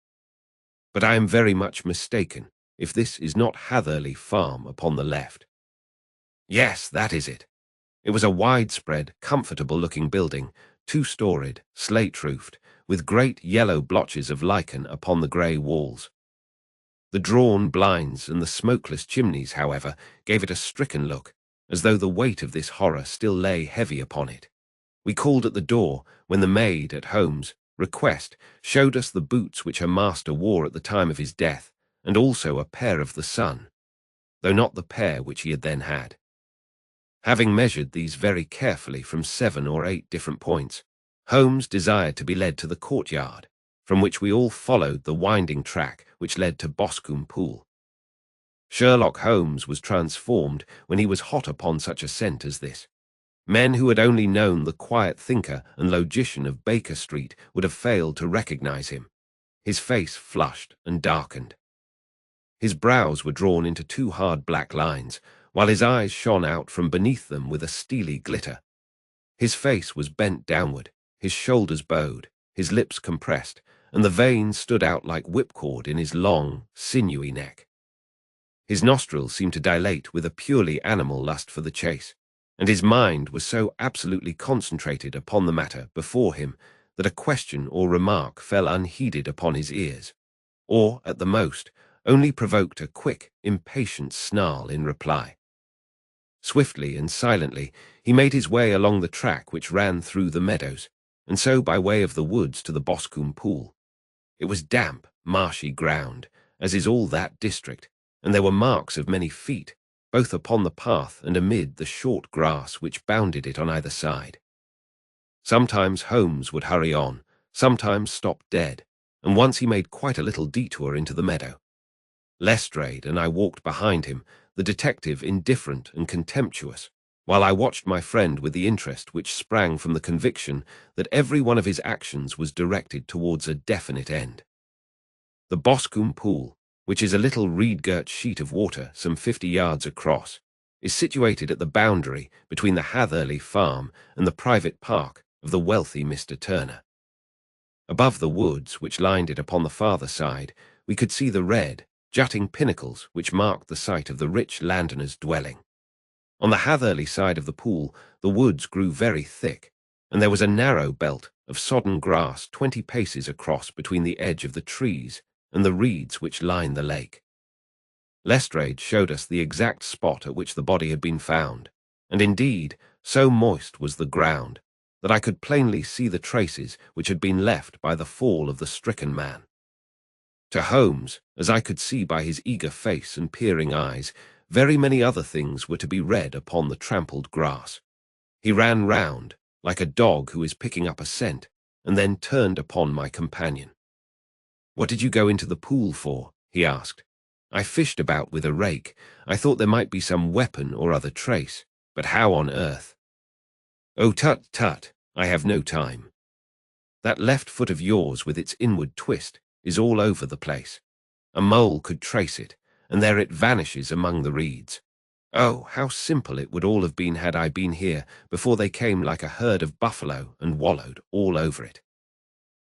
"But I am very much mistaken if this is not Hatherley Farm upon the left." "Yes, that is it. It was a widespread, comfortable-looking building, 2-storied, slate-roofed, with great yellow blotches of lichen upon the grey walls. The drawn blinds and the smokeless chimneys, however, gave it a stricken look, as though the weight of this horror still lay heavy upon it. We called at the door, when the maid at Holmes' request showed us the boots which her master wore at the time of his death, and also a pair of the son, though not the pair which he had then had. Having measured these very carefully from 7 or 8 different points, Holmes desired to be led to the courtyard, from which we all followed the winding track which led to Boscombe Pool. Sherlock Holmes was transformed when he was hot upon such a scent as this. Men who had only known the quiet thinker and logician of Baker Street would have failed to recognize him. His face flushed and darkened. His brows were drawn into 2 hard black lines, while his eyes shone out from beneath them with a steely glitter. His face was bent downward, his shoulders bowed, his lips compressed, and the veins stood out like whipcord in his long, sinewy neck. His nostrils seemed to dilate with a purely animal lust for the chase, and his mind was so absolutely concentrated upon the matter before him that a question or remark fell unheeded upon his ears, or, at the most, only provoked a quick, impatient snarl in reply. Swiftly and silently he made his way along the track which ran through the meadows, and so by way of the woods to the Boscombe Pool. It was damp, marshy ground, as is all that district, and there were marks of many feet, both upon the path and amid the short grass which bounded it on either side. Sometimes Holmes would hurry on, sometimes stop dead, and once he made quite a little detour into the meadow. Lestrade and I walked behind him, the detective indifferent and contemptuous, while I watched my friend with the interest which sprang from the conviction that every one of his actions was directed towards a definite end. The Boscombe Pool, which is a little reed-girt sheet of water some 50 yards across, is situated at the boundary between the Hatherley farm and the private park of the wealthy Mr. Turner. Above the woods which lined it upon the farther side, we could see the red, jutting pinnacles which marked the site of the rich landowner's dwelling. On the Hatherley side of the pool, the woods grew very thick, and there was a narrow belt of sodden grass 20 paces across between the edge of the trees and the reeds which lined the lake. Lestrade showed us the exact spot at which the body had been found, and indeed, so moist was the ground that I could plainly see the traces which had been left by the fall of the stricken man. To Holmes, as I could see by his eager face and peering eyes, very many other things were to be read upon the trampled grass. He ran round, like a dog who is picking up a scent, and then turned upon my companion. "What did you go into the pool for?" he asked. "I fished about with a rake. I thought there might be some weapon or other trace, but how on earth?" "Oh, tut, tut, I have no time. That left foot of yours with its inward twist is all over the place. A mole could trace it, and there it vanishes among the reeds. Oh, how simple it would all have been had I been here before they came like a herd of buffalo and wallowed all over it.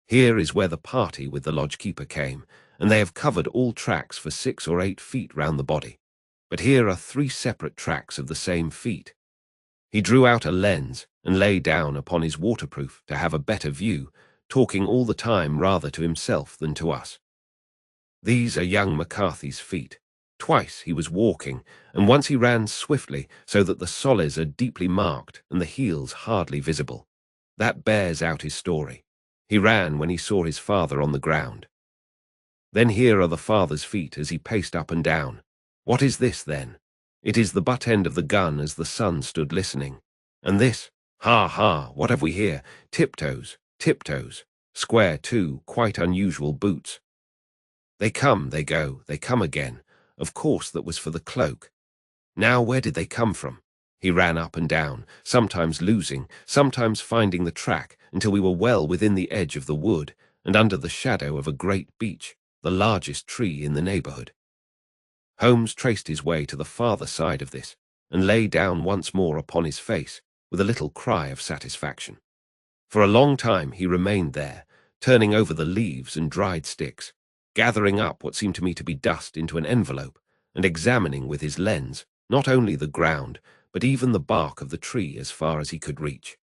Here is where the party with the lodge-keeper came, and they have covered all tracks for 6 or 8 feet round the body. But here are 3 separate tracks of the same feet." He drew out a lens and lay down upon his waterproof to have a better view, talking all the time rather to himself than to us. "These are young McCarthy's feet. Twice he was walking, and once he ran swiftly so that the soles are deeply marked and the heels hardly visible. That bears out his story. He ran when he saw his father on the ground. Then here are the father's feet as he paced up and down. What is this, then? It is the butt end of the gun as the son stood listening. And this, ha ha, what have we here? Tiptoes, tiptoes, square too, quite unusual boots. They come, they go, they come again. Of course that was for the cloak. Now where did they come from? He ran up and down, sometimes losing, sometimes finding the track, until we were well within the edge of the wood, and under the shadow of a great beech, the largest tree in the neighbourhood. Holmes traced his way to the farther side of this, and lay down once more upon his face, with a little cry of satisfaction. For a long time he remained there, turning over the leaves and dried sticks, gathering up what seemed to me to be dust into an envelope, and examining with his lens not only the ground, but even the bark of the tree as far as he could reach.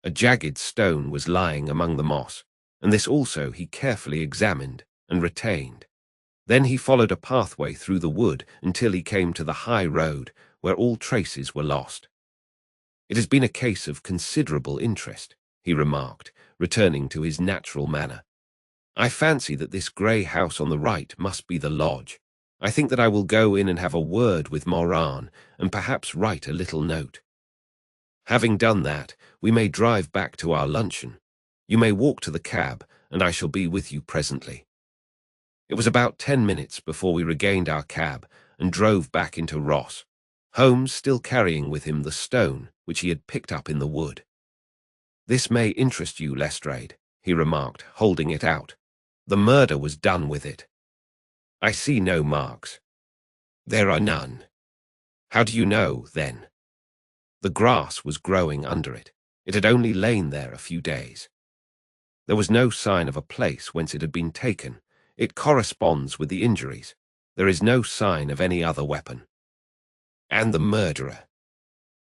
A jagged stone was lying among the moss, and this also he carefully examined and retained. Then he followed a pathway through the wood until he came to the high road, where all traces were lost. "It has been a case of considerable interest," he remarked, returning to his natural manner. "I fancy that this grey house on the right must be the lodge. I think that I will go in and have a word with Moran, and perhaps write a little note. Having done that, we may drive back to our luncheon. You may walk to the cab, and I shall be with you presently." It was about 10 minutes before we regained our cab and drove back into Ross, Holmes still carrying with him the stone which he had picked up in the wood. "This may interest you, Lestrade," he remarked, holding it out. "The murder was done with it. I see no marks." "There are none." "How do you know, then?" "The grass was growing under it. It had only lain there a few days." There was no sign of a place whence it had been taken. It corresponds with the injuries. There is no sign of any other weapon. And the murderer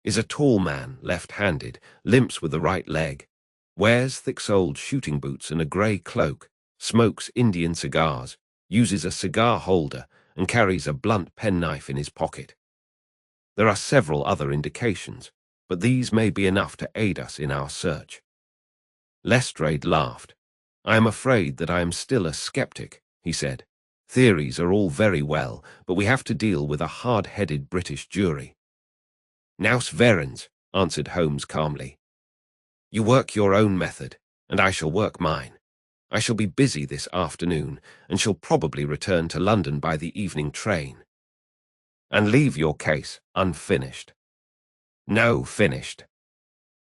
is a tall man, left-handed, limps with the right leg, wears thick-soled shooting boots and a grey cloak, smokes Indian cigars, uses a cigar holder, and carries a blunt penknife in his pocket. There are several other indications, but these may be enough to aid us in our search. Lestrade laughed. I am afraid that I am still a skeptic, he said. Theories are all very well, but we have to deal with a hard-headed British jury. Nous verrons, answered Holmes calmly. You work your own method, and I shall work mine. I shall be busy this afternoon, and shall probably return to London by the evening train. And leave your case unfinished. No, finished.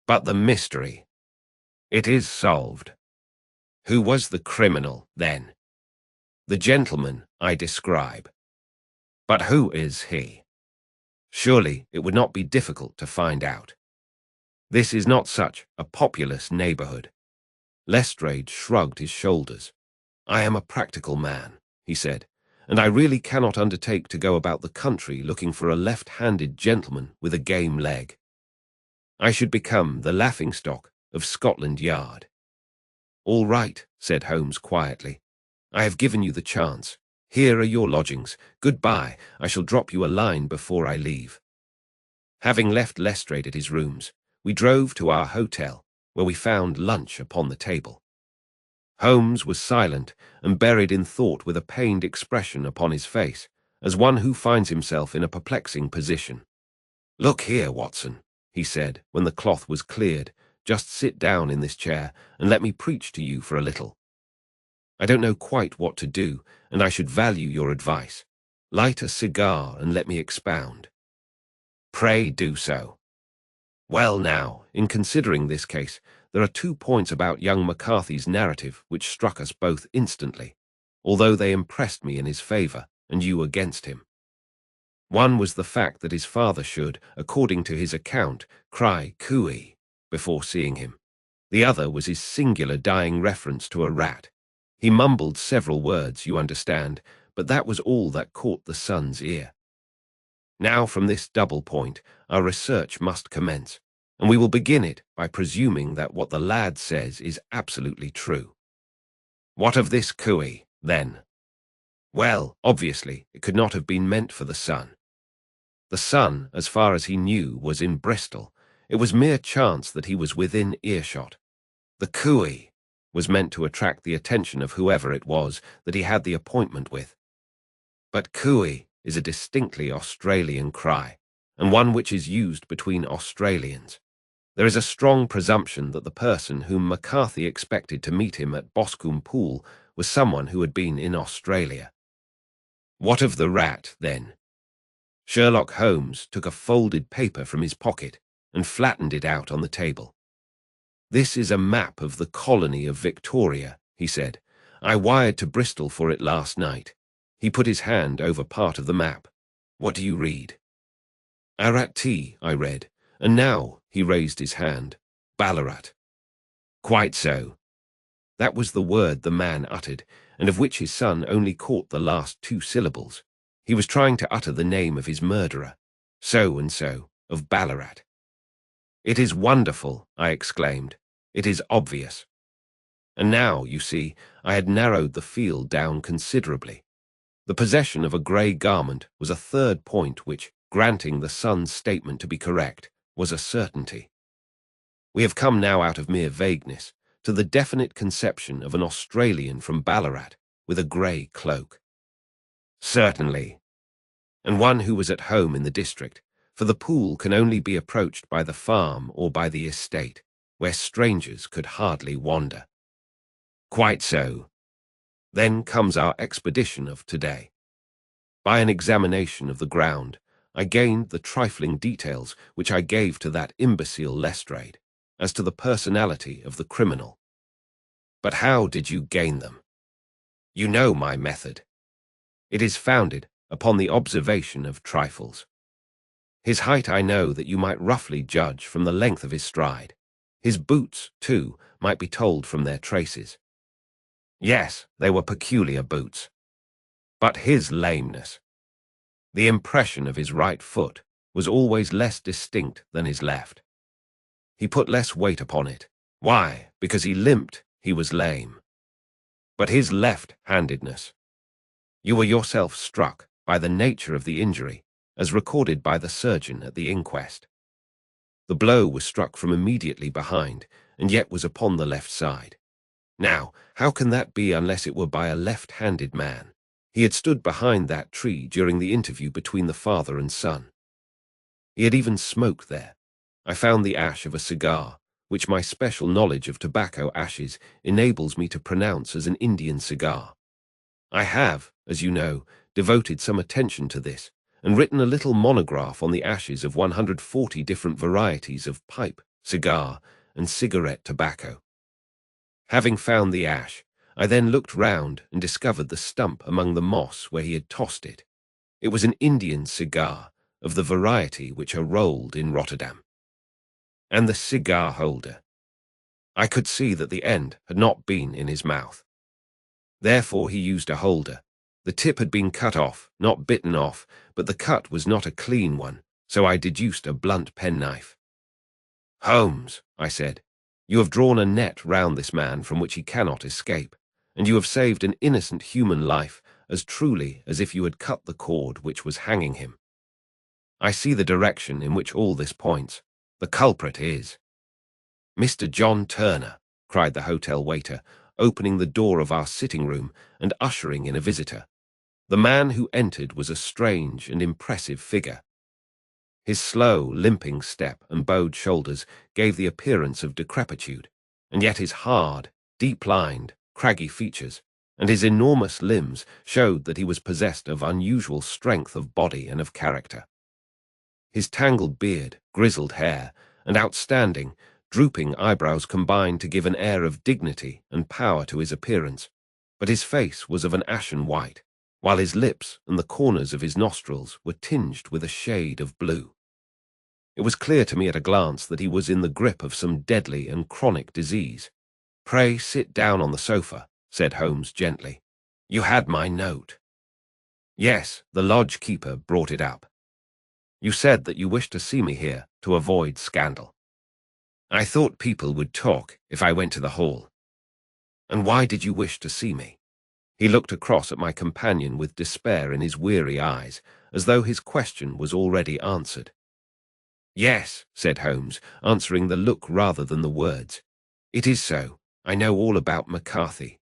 But the mystery. It is solved. Who was the criminal, then? The gentleman I describe. But who is he? Surely it would not be difficult to find out. This is not such a populous neighbourhood. Lestrade shrugged his shoulders. I am a practical man, he said, and I really cannot undertake to go about the country looking for a left-handed gentleman with a game leg. I should become the laughingstock of Scotland Yard. All right, said Holmes quietly. I have given you the chance. Here are your lodgings. Goodbye. I shall drop you a line before I leave. Having left Lestrade at his rooms, we drove to our hotel, where we found lunch upon the table. Holmes was silent and buried in thought with a pained expression upon his face, as one who finds himself in a perplexing position. Look here, Watson, he said, when the cloth was cleared. Just sit down in this chair and let me preach to you for a little. I don't know quite what to do, and I should value your advice. Light a cigar and let me expound. Pray do so. Well now, in considering this case, there are 2 points about young McCarthy's narrative which struck us both instantly, although they impressed me in his favour and you against him. One was the fact that his father should, according to his account, cry cooey before seeing him. The other was his singular dying reference to a rat. He mumbled several words, you understand, but that was all that caught the son's ear. Now from this double point, our research must commence, and we will begin it by presuming that what the lad says is absolutely true. What of this cooey, then? Well, obviously, it could not have been meant for the son. The son, as far as he knew, was in Bristol. It was mere chance that he was within earshot. The cooey was meant to attract the attention of whoever it was that he had the appointment with. But cooey is a distinctly Australian cry, and one which is used between Australians. There is a strong presumption that the person whom McCarthy expected to meet him at Boscombe Pool was someone who had been in Australia. What of the rat, then? Sherlock Holmes took a folded paper from his pocket and flattened it out on the table. This is a map of the colony of Victoria, he said. I wired to Bristol for it last night. He put his hand over part of the map. What do you read? Aratti, I read, and now, he raised his hand, Ballarat. Quite so. That was the word the man uttered, and of which his son only caught the last 2 syllables. He was trying to utter the name of his murderer, so-and-so, of Ballarat. It is wonderful, I exclaimed. It is obvious. And now, you see, I had narrowed the field down considerably. The possession of a grey garment was a third point which, granting the son's statement to be correct, was a certainty. We have come now out of mere vagueness to the definite conception of an Australian from Ballarat with a grey cloak. Certainly. And one who was at home in the district, for the pool can only be approached by the farm or by the estate, where strangers could hardly wander. Quite so. Then comes our expedition of today. By an examination of the ground, I gained the trifling details which I gave to that imbecile Lestrade, as to the personality of the criminal. But how did you gain them? You know my method. It is founded upon the observation of trifles. His height I know that you might roughly judge from the length of his stride. His boots, too, might be told from their traces. Yes, they were peculiar boots. But his lameness, the impression of his right foot, was always less distinct than his left. He put less weight upon it. Why? Because he limped, he was lame. But his left-handedness. You were yourself struck by the nature of the injury, as recorded by the surgeon at the inquest. The blow was struck from immediately behind, and yet was upon the left side. Now, how can that be unless it were by a left-handed man? He had stood behind that tree during the interview between the father and son. He had even smoked there. I found the ash of a cigar, which my special knowledge of tobacco ashes enables me to pronounce as an Indian cigar. I have, as you know, devoted some attention to this, and written a little monograph on the ashes of 140 different varieties of pipe, cigar, and cigarette tobacco. Having found the ash, I then looked round and discovered the stump among the moss where he had tossed it. It was an Indian cigar, of the variety which are rolled in Rotterdam. And the cigar holder. I could see that the end had not been in his mouth. Therefore he used a holder. The tip had been cut off, not bitten off, but the cut was not a clean one, so I deduced a blunt penknife. "Holmes," I said, "you have drawn a net round this man from which he cannot escape, and you have saved an innocent human life as truly as if you had cut the cord which was hanging him. I see the direction in which all this points. The culprit is—" "Mr. John Turner," cried the hotel waiter, opening the door of our sitting room and ushering in a visitor. The man who entered was a strange and impressive figure. His slow, limping step and bowed shoulders gave the appearance of decrepitude, and yet his hard, deep-lined, craggy features and his enormous limbs showed that he was possessed of unusual strength of body and of character. His tangled beard, grizzled hair, and outstanding, drooping eyebrows combined to give an air of dignity and power to his appearance, but his face was of an ashen white, while his lips and the corners of his nostrils were tinged with a shade of blue. It was clear to me at a glance that he was in the grip of some deadly and chronic disease. "Pray sit down on the sofa," said Holmes gently. "You had my note." "Yes, the lodge keeper brought it up. You said that you wished to see me here to avoid scandal. I thought people would talk if I went to the hall." "And why did you wish to see me?" He looked across at my companion with despair in his weary eyes, as though his question was already answered. "Yes," said Holmes, answering the look rather than the words. "It is so. I know all about McCarthy."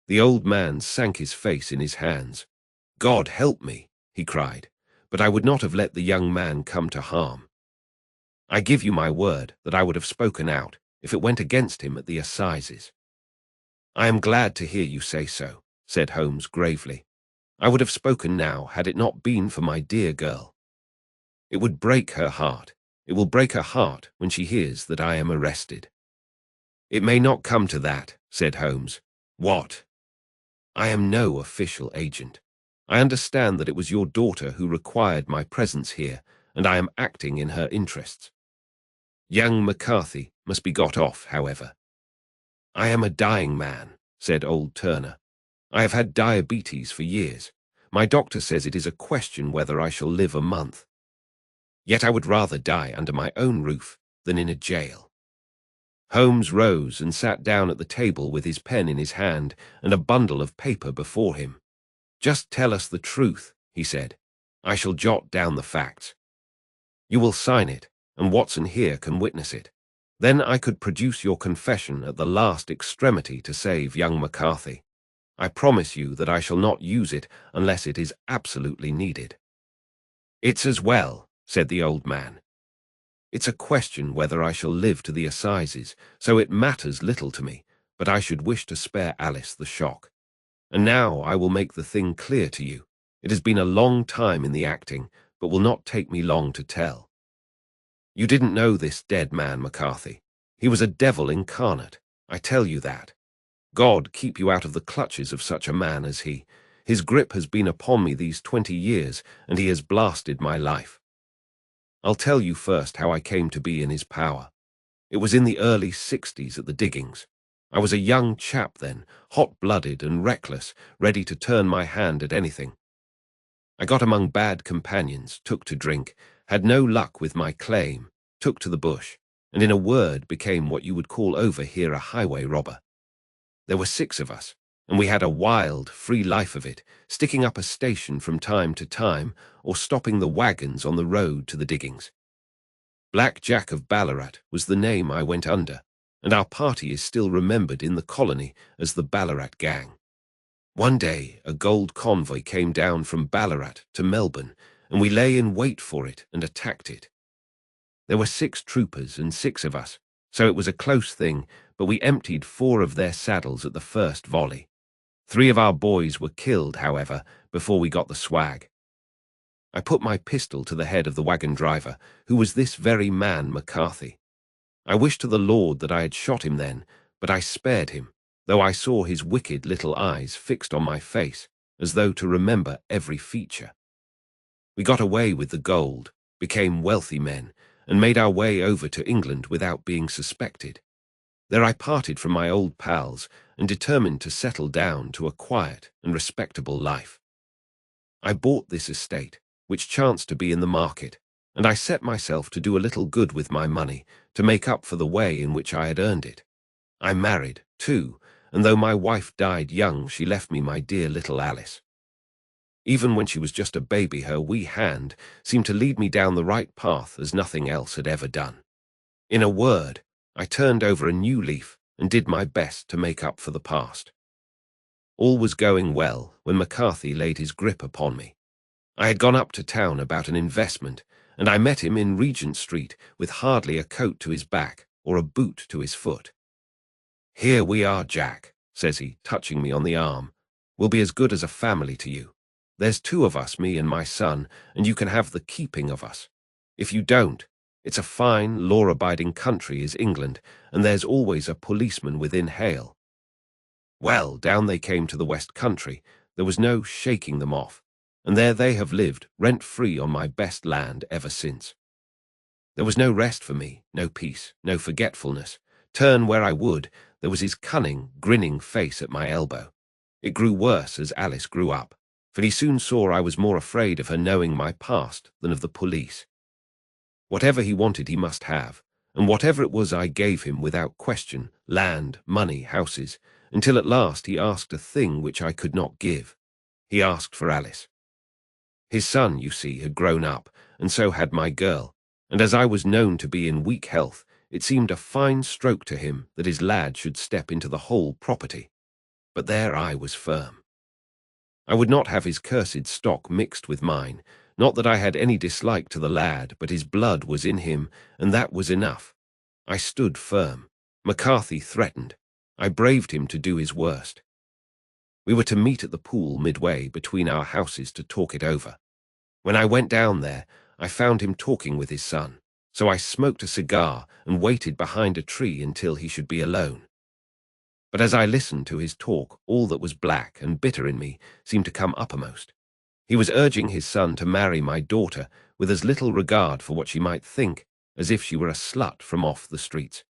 The old man sank his face in his hands. "God help me," he cried, "but I would not have let the young man come to harm. I give you my word that I would have spoken out if it went against him at the assizes." "I am glad to hear you say so," said Holmes gravely. "I would have spoken now had it not been for my dear girl. It would break her heart. It will break her heart when she hears that I am arrested." "It may not come to that," said Holmes. "What?" "I am no official agent. I understand that it was your daughter who required my presence here, and I am acting in her interests. Young McCarthy must be got off, however." "I am a dying man," said old Turner. "I have had diabetes for years. My doctor says it is a question whether I shall live a month. Yet I would rather die under my own roof than in a jail." Holmes rose and sat down at the table with his pen in his hand and a bundle of paper before him. "Just tell us the truth," he said. "I shall jot down the facts. You will sign it, and Watson here can witness it. Then I could produce your confession at the last extremity to save young McCarthy. I promise you that I shall not use it unless it is absolutely needed." "It's as well," said the old man. "It's a question whether I shall live to the assizes, so it matters little to me, but I should wish to spare Alice the shock. And now I will make the thing clear to you. It has been a long time in the acting, but will not take me long to tell. You didn't know this dead man, McCarthy. He was a devil incarnate. I tell you that. God keep you out of the clutches of such a man as he. His grip has been upon me these 20 years, and he has blasted my life. I'll tell you first how I came to be in his power. It was in the early 60s at the diggings. I was a young chap then, hot-blooded and reckless, ready to turn my hand at anything. I got among bad companions, took to drink, had no luck with my claim, took to the bush, and in a word became what you would call over here a highway robber. There were 6 of us, and we had a wild, free life of it, sticking up a station from time to time or stopping the wagons on the road to the diggings. Black Jack of Ballarat was the name I went under, and our party is still remembered in the colony as the Ballarat Gang. One day, a gold convoy came down from Ballarat to Melbourne, and we lay in wait for it and attacked it. There were 6 troopers and 6 of us, so it was a close thing, but we emptied 4 of their saddles at the first volley. 3 of our boys were killed, however, before we got the swag. I put my pistol to the head of the wagon driver, who was this very man McCarthy. I wished to the Lord that I had shot him then, but I spared him, though I saw his wicked little eyes fixed on my face, as though to remember every feature. We got away with the gold, became wealthy men, and made our way over to England without being suspected. There I parted from my old pals and determined to settle down to a quiet and respectable life. I bought this estate, which chanced to be in the market, and I set myself to do a little good with my money to make up for the way in which I had earned it. I married, too, and though my wife died young, she left me my dear little Alice. Even when she was just a baby, her wee hand seemed to lead me down the right path as nothing else had ever done. In a word, I turned over a new leaf and did my best to make up for the past. All was going well when McCarthy laid his grip upon me. I had gone up to town about an investment, and I met him in Regent Street with hardly a coat to his back or a boot to his foot. "Here we are, Jack," says he, touching me on the arm. "We'll be as good as a family to you. There's 2 of us, me and my son, and you can have the keeping of us. If you don't, it's a fine, law-abiding country is England, and there's always a policeman within hail." Well, down they came to the West Country. There was no shaking them off, and there they have lived, rent-free on my best land ever since. There was no rest for me, no peace, no forgetfulness. Turn where I would, there was his cunning, grinning face at my elbow. It grew worse as Alice grew up, for he soon saw I was more afraid of her knowing my past than of the police. Whatever he wanted he must have, and whatever it was I gave him without question, land, money, houses, until at last he asked a thing which I could not give. He asked for Alice. His son, you see, had grown up, and so had my girl, and as I was known to be in weak health, it seemed a fine stroke to him that his lad should step into the whole property. But there I was firm. I would not have his cursed stock mixed with mine, not that I had any dislike to the lad, but his blood was in him, and that was enough. I stood firm. McCarthy threatened. I braved him to do his worst. We were to meet at the pool midway between our houses to talk it over. When I went down there, I found him talking with his son, so I smoked a cigar and waited behind a tree until he should be alone. But as I listened to his talk, all that was black and bitter in me seemed to come uppermost. He was urging his son to marry my daughter with as little regard for what she might think as if she were a slut from off the streets.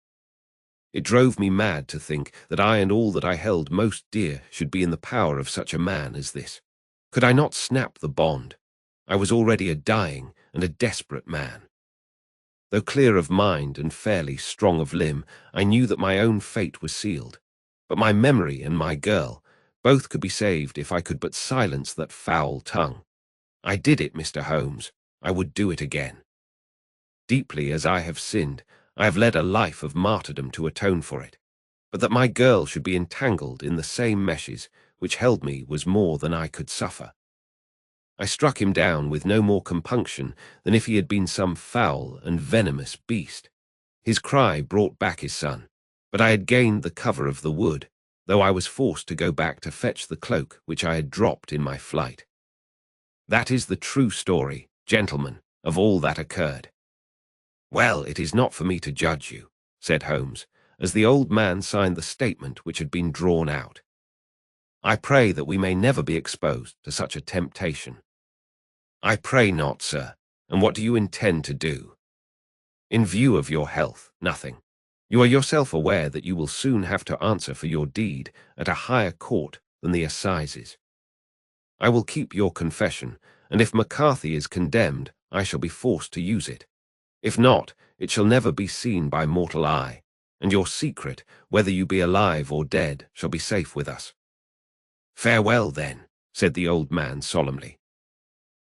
It drove me mad to think that I and all that I held most dear should be in the power of such a man as this. Could I not snap the bond? I was already a dying and a desperate man. Though clear of mind and fairly strong of limb, I knew that my own fate was sealed. But my memory and my girl, both could be saved if I could but silence that foul tongue. I did it, Mr. Holmes. I would do it again. Deeply as I have sinned, I have led a life of martyrdom to atone for it. But that my girl should be entangled in the same meshes which held me was more than I could suffer. I struck him down with no more compunction than if he had been some foul and venomous beast. His cry brought back his son, but I had gained the cover of the wood, though I was forced to go back to fetch the cloak which I had dropped in my flight. That is the true story, gentlemen, of all that occurred. "Well, it is not for me to judge you," said Holmes, as the old man signed the statement which had been drawn out. "I pray that we may never be exposed to such a temptation." "I pray not, sir. And what do you intend to do?" "In view of your health, nothing. You are yourself aware that you will soon have to answer for your deed at a higher court than the assizes. I will keep your confession, and if McCarthy is condemned, I shall be forced to use it. If not, it shall never be seen by mortal eye, and your secret, whether you be alive or dead, shall be safe with us. Farewell, then, said the old man solemnly.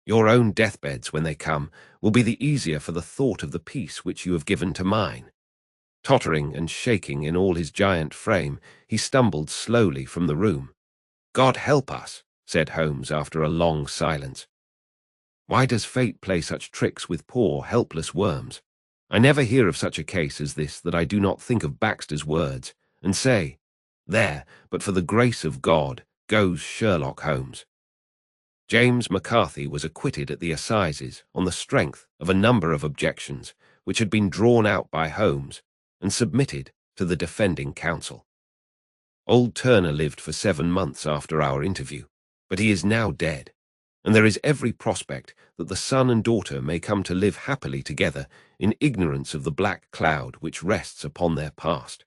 Your own deathbeds, when they come, will be the easier for the thought of the peace which you have given to mine. Tottering and shaking in all his giant frame, he stumbled slowly from the room. God help us, said Holmes after a long silence. Why does fate play such tricks with poor, helpless worms? I never hear of such a case as this that I do not think of Baxter's words, and say, there, but for the grace of God, goes Sherlock Holmes. James McCarthy was acquitted at the assizes on the strength of a number of objections which had been drawn out by Holmes and submitted to the defending counsel. Old Turner lived for 7 months after our interview, but he is now dead, and there is every prospect that the son and daughter may come to live happily together in ignorance of the black cloud which rests upon their past.